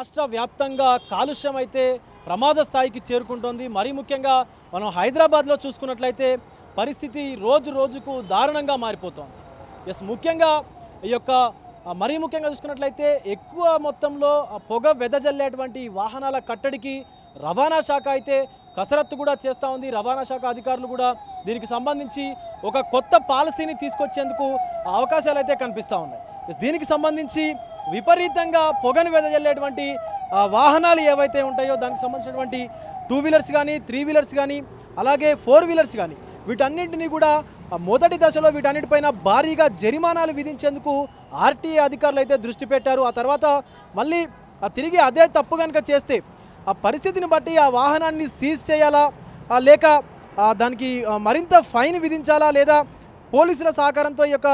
రాష్ట్ర వ్యాప్తంగా కాలుష్యం అయితే ప్రమాద స్థాయికి చేరుకుంటోంది. మరీ ముఖ్యంగా మనం హైదరాబాద్లో చూసుకున్నట్లయితే పరిస్థితి రోజు రోజుకు దారుణంగా మారిపోతోంది. ముఖ్యంగా ఈ యొక్క మరీ ముఖ్యంగా చూసుకున్నట్లయితే ఎక్కువ మొత్తంలో పొగ వెదజల్లేటువంటి వాహనాల కట్టడికి రవాణా శాఖ అయితే కసరత్తు కూడా చేస్తూ ఉంది. రవాణా శాఖ అధికారులు కూడా దీనికి సంబంధించి ఒక కొత్త పాలసీని తీసుకొచ్చేందుకు అవకాశాలు అయితే కనిపిస్తూ ఉన్నాయి. దీనికి సంబంధించి విపరీతంగా పొగను వెదజల్లేటువంటి వాహనాలు ఏవైతే ఉంటాయో దానికి సంబంధించినటువంటి 2 వీలర్స్ కానీ 3 వీలర్స్ కానీ అలాగే 4 వీలర్స్ కానీ వీటన్నింటినీ కూడా మొదటి దశలో వీటన్నిటిపైన భారీగా జరిమానాలు విధించేందుకు ఆర్టీఏ అధికారులు అయితే దృష్టి పెట్టారు. ఆ తర్వాత మళ్ళీ తిరిగి అదే తప్పు కనుక చేస్తే ఆ పరిస్థితిని బట్టి ఆ వాహనాన్ని సీజ్ చేయాలా లేక దానికి మరింత ఫైన్ విధించాలా లేదా పోలీసుల సహకారంతో ఈ యొక్క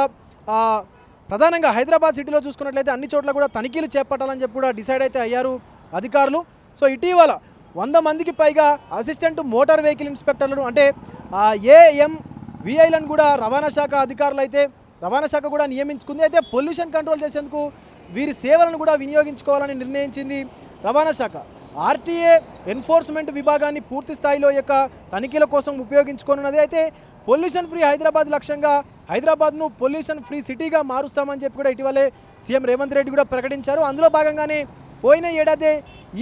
ప్రధానంగా హైదరాబాద్ సిటీలో చూసుకున్నట్లయితే అన్ని చోట్ల కూడా తనిఖీలు చేపట్టాలని చెప్పి కూడా డిసైడ్ అయితే అయ్యారు అధికారులు. సో ఇటీవల 100 మందికి పైగా అసిస్టెంట్ మోటార్ వెహికల్ ఇన్స్పెక్టర్లను అంటే AMVIలను కూడా రవాణా శాఖ అధికారులు అయితే రవాణా శాఖ కూడా నియమించుకుంది. అయితే పొల్యూషన్ కంట్రోల్ చేసేందుకు వీరి సేవలను కూడా వినియోగించుకోవాలని నిర్ణయించింది రవాణా శాఖ. ఆర్టీఏ ఎన్ఫోర్స్మెంట్ విభాగాన్ని పూర్తి స్థాయిలో యొక్క తనిఖీల కోసం ఉపయోగించుకోనున్నది. అయితే పొల్యూషన్ ఫ్రీ హైదరాబాద్ లక్ష్యంగా హైదరాబాద్ను పొల్యూషన్ ఫ్రీ సిటీగా మారుస్తామని చెప్పి కూడా ఇటీవలే సీఎం రేవంత్ రెడ్డి కూడా ప్రకటించారు. అందులో భాగంగానే పోయిన ఏడాది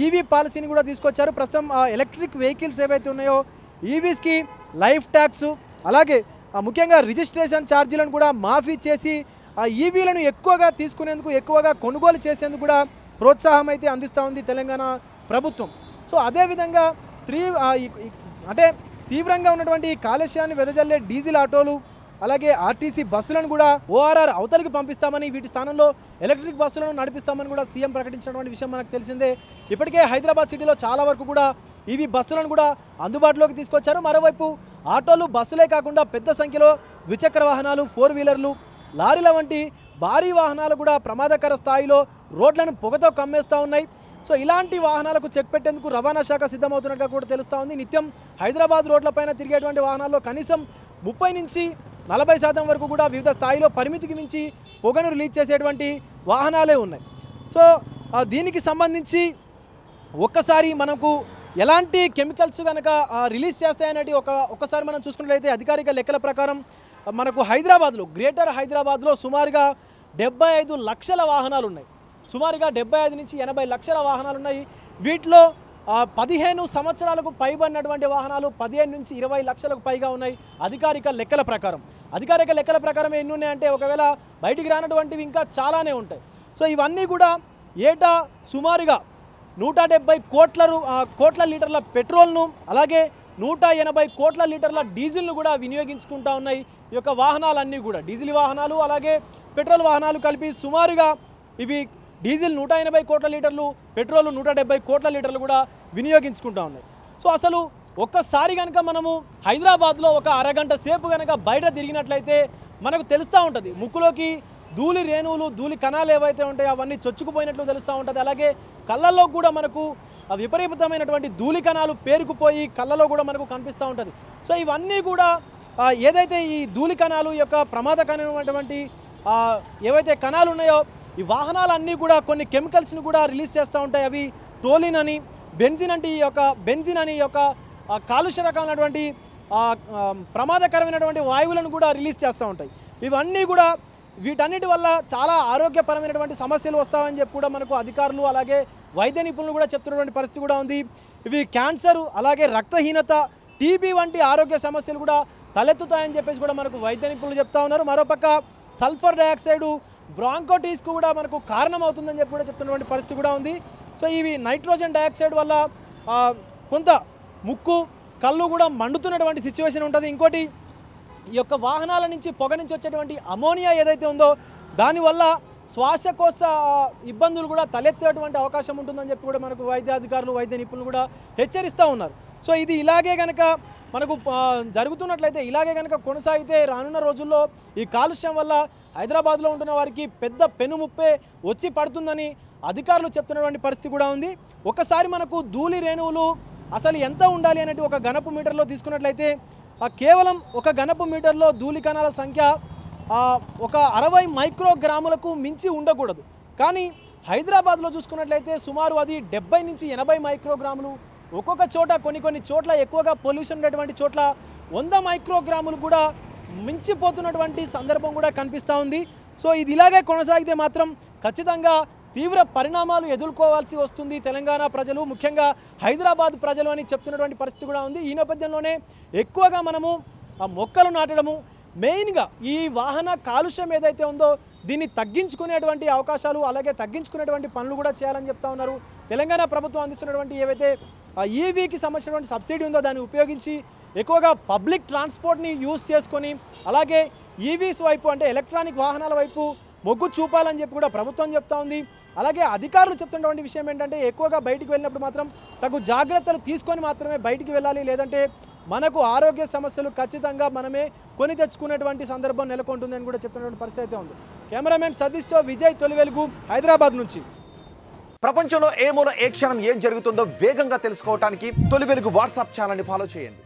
ఈవీ పాలసీని కూడా తీసుకొచ్చారు. ప్రస్తుతం ఎలక్ట్రిక్ వెహికల్స్ ఏవైతే ఉన్నాయో ఈవీస్కి లైఫ్ ట్యాక్స్ అలాగే ముఖ్యంగా రిజిస్ట్రేషన్ ఛార్జీలను కూడా మాఫీ చేసి ఈవీలను ఎక్కువగా తీసుకునేందుకు ఎక్కువగా కొనుగోలు చేసేందుకు కూడా ప్రోత్సాహం అయితే అందిస్తూ ఉంది తెలంగాణ ప్రభుత్వం. సో అదేవిధంగా అంటే తీవ్రంగా ఉన్నటువంటి కాలుష్యాన్ని వెదజల్లే డీజిల్ ఆటోలు అలాగే ఆర్టీసీ బస్సులను కూడా ORR అవతలికి పంపిస్తామని వీటి స్థానంలో ఎలక్ట్రిక్ బస్సులను నడిపిస్తామని కూడా సీఎం ప్రకటించినటువంటి విషయం మనకు తెలిసిందే. ఇప్పటికే హైదరాబాద్ సిటీలో చాలా వరకు కూడా ఈవీ బస్సులను కూడా అందుబాటులోకి తీసుకొచ్చారు. మరోవైపు ఆటోలు బస్సులే కాకుండా పెద్ద సంఖ్యలో ద్విచక్ర వాహనాలు 4 వీలర్లు లారీల వంటి భారీ వాహనాలు కూడా ప్రమాదకర స్థాయిలో రోడ్లను పొగతో కమ్మేస్తూ ఉన్నాయి. సో ఇలాంటి వాహనాలకు చెక్ పెట్టేందుకు రవాణా శాఖ సిద్ధమవుతున్నట్టుగా కూడా తెలుస్తూ ఉంది. నిత్యం హైదరాబాద్ రోడ్లపైన తిరిగేటువంటి వాహనాల్లో కనీసం 30 నుంచి 40% వరకు కూడా వివిధ స్థాయిలో పరిమితికి మించి పొగను రిలీజ్ చేసేటువంటి వాహనాలే ఉన్నాయి. సో దీనికి సంబంధించి ఒక్కసారి మనకు ఎలాంటి కెమికల్స్ కనుక రిలీజ్ చేస్తాయనేది ఒక్కసారి మనం చూసుకున్నట్లయితే అధికారిక లెక్కల ప్రకారం మనకు హైదరాబాద్లో గ్రేటర్ హైదరాబాద్లో సుమారుగా 75 లక్షల వాహనాలు ఉన్నాయి. సుమారుగా 75 నుంచి 80 లక్షల వాహనాలు ఉన్నాయి. వీటిలో 15 సంవత్సరాలకు పైబడినటువంటి వాహనాలు 15 నుంచి 20 లక్షలకు పైగా ఉన్నాయి అధికారిక లెక్కల ప్రకారం. అధికారిక లెక్కల ప్రకారం ఎన్ని ఉన్నాయంటే ఒకవేళ బయటికి రానటువంటివి ఇంకా చాలానే ఉంటాయి. సో ఇవన్నీ కూడా ఏటా సుమారుగా 170 కోట్ల లీటర్ల పెట్రోల్ను అలాగే 180 కోట్ల లీటర్ల డీజిల్ను కూడా వినియోగించుకుంటూ ఉన్నాయి ఈ యొక్క వాహనాలన్నీ కూడా. డీజిల్ వాహనాలు అలాగే పెట్రోల్ వాహనాలు కలిపి సుమారుగా ఇవి డీజిల్ 180 కోట్ల లీటర్లు పెట్రోల్ 170 కోట్ల లీటర్లు కూడా వినియోగించుకుంటూ ఉన్నాయి. సో అసలు ఒక్కసారి కనుక మనము హైదరాబాద్లో ఒక అరగంట సేపు కనుక బయట తిరిగినట్లయితే మనకు తెలుస్తూ ఉంటుంది ముక్కులోకి ధూళి రేణువులు ధూళి కణాలు ఏవైతే ఉంటాయో అవన్నీ చొచ్చుకుపోయినట్లు తెలుస్తూ ఉంటుంది. అలాగే కళ్ళల్లో కూడా మనకు విపరీతమైనటువంటి ధూళి కణాలు పేరుకుపోయి కళ్ళలో కూడా మనకు కనిపిస్తూ ఉంటుంది. సో ఇవన్నీ కూడా ఏదైతే ఈ ధూళి కణాలు యొక్క ప్రమాదకరమైనటువంటి ఏవైతే కణాలు ఉన్నాయో ఈ వాహనాలన్నీ కూడా కొన్ని కెమికల్స్ని కూడా రిలీజ్ చేస్తూ ఉంటాయి. అవి టోలిన్ అని బెంజిన్ అంటే బెంజిన్ అని కాలుష్య రకమైనటువంటి ప్రమాదకరమైనటువంటి వాయువులను కూడా రిలీజ్ చేస్తూ ఉంటాయి. ఇవన్నీ కూడా వీటన్నిటి వల్ల చాలా ఆరోగ్యపరమైనటువంటి సమస్యలు వస్తాయని చెప్పి కూడా మనకు అధికారులు అలాగే వైద్య నిపుణులు కూడా చెప్తున్నటువంటి పరిస్థితి కూడా ఉంది. ఇవి క్యాన్సర్ అలాగే రక్తహీనత టీబీ వంటి ఆరోగ్య సమస్యలు కూడా తలెత్తుతాయని చెప్పేసి కూడా మనకు వైద్య నిపుణులు చెప్తా ఉన్నారు. మరోపక్క సల్ఫర్ డయాక్సైడ్ బ్రాంకోటిస్కు కూడా మనకు కారణం అవుతుందని చెప్పి కూడా చెప్తున్నటువంటి పరిస్థితి కూడా ఉంది. సో ఇవి నైట్రోజన్ డయాక్సైడ్ వల్ల కొంత ముక్కు కళ్ళు కూడా మండుతున్నటువంటి సిచ్యువేషన్ ఉంటుంది. ఇంకోటి ఈ యొక్క వాహనాల నుంచి పొగ నుంచి వచ్చేటువంటి అమోనియా ఏదైతే ఉందో దానివల్ల శ్వాసకోశ ఇబ్బందులు కూడా తలెత్తేటువంటి అవకాశం ఉంటుందని చెప్పి కూడా మనకు వైద్యాధికారులు వైద్య నిపుణులు కూడా హెచ్చరిస్తూ ఉన్నారు. సో ఇది ఇలాగే కనుక మనకు జరుగుతున్నట్లయితే ఇలాగే కనుక కొనసాగితే రానున్న రోజుల్లో ఈ కాలుష్యం వల్ల హైదరాబాద్లో ఉంటున్న వారికి పెద్ద పెనుముప్పే వచ్చి పడుతుందని అధికారులు చెప్తున్నటువంటి పరిస్థితి కూడా ఉంది. ఒకసారి మనకు ధూళి రేణువులు అసలు ఎంత ఉండాలి అనేది ఒక ఘనపు మీటర్లో తీసుకున్నట్లయితే కేవలం ఒక ఘనపు మీటర్లో ధూళి కణాల సంఖ్య ఒక 60 మైక్రోగ్రాములకు మించి ఉండకూడదు. కానీ హైదరాబాద్లో చూసుకున్నట్లయితే సుమారు అది 70 నుంచి 80 మైక్రోగ్రాములు, ఒక్కొక్క చోట కొన్ని చోట్ల ఎక్కువగా పొల్యూషన్ ఉన్నటువంటి చోట్ల 100 మైక్రోగ్రాములు కూడా మించిపోతున్నటువంటి సందర్భం కూడా కనిపిస్తూ ఉంది. సో ఇది ఇలాగే కొనసాగితే మాత్రం ఖచ్చితంగా తీవ్ర పరిణామాలు ఎదుర్కోవాల్సి వస్తుంది తెలంగాణ ప్రజలు, ముఖ్యంగా హైదరాబాద్ ప్రజలు అని చెప్తున్నటువంటి పరిస్థితి కూడా ఉంది. ఈ నేపథ్యంలోనే ఎక్కువగా మనము ఆ మొక్కలు నాటడము, మెయిన్గా ఈ వాహన కాలుష్యం ఏదైతే ఉందో దీన్ని తగ్గించుకునేటువంటి అవకాశాలు, అలాగే తగ్గించుకునేటువంటి పనులు కూడా చేయాలని చెప్తా ఉన్నారు. తెలంగాణ ప్రభుత్వం అందిస్తున్నటువంటి ఏవైతే ఈవీకి సంబంధించినటువంటి సబ్సిడీ ఉందో దాన్ని ఉపయోగించి ఎక్కువగా పబ్లిక్ ట్రాన్స్పోర్ట్ని యూజ్ చేసుకొని, అలాగే ఈవీస్ వైపు అంటే ఎలక్ట్రానిక్ వాహనాల వైపు మొగ్గు చూపాలని చెప్పి కూడా ప్రభుత్వం చెప్తా ఉంది. అలాగే అధికారులు చెప్తున్నటువంటి విషయం ఏంటంటే ఎక్కువగా బయటికి వెళ్ళినప్పుడు మాత్రం తగు జాగ్రత్తలు తీసుకొని మాత్రమే బయటికి వెళ్ళాలి, లేదంటే మనకు ఆరోగ్య సమస్యలు ఖచ్చితంగా మనమే కొని తెచ్చుకునేటువంటి సందర్భం నెలకొంటుందని కూడా చెప్తున్నటువంటి పరిస్థితి అయితే ఉంది. కెమెరామెన్ సతీష్తో విజయ్, తొలి వెలుగు, హైదరాబాద్ నుంచి. ప్రపంచంలో ఏ మూల ఏ క్షణం ఏం జరుగుతుందో వేగంగా తెలుసుకోవడానికి తొలి వెలుగు వాట్సాప్ ఛానల్ని ఫాలో చేయండి.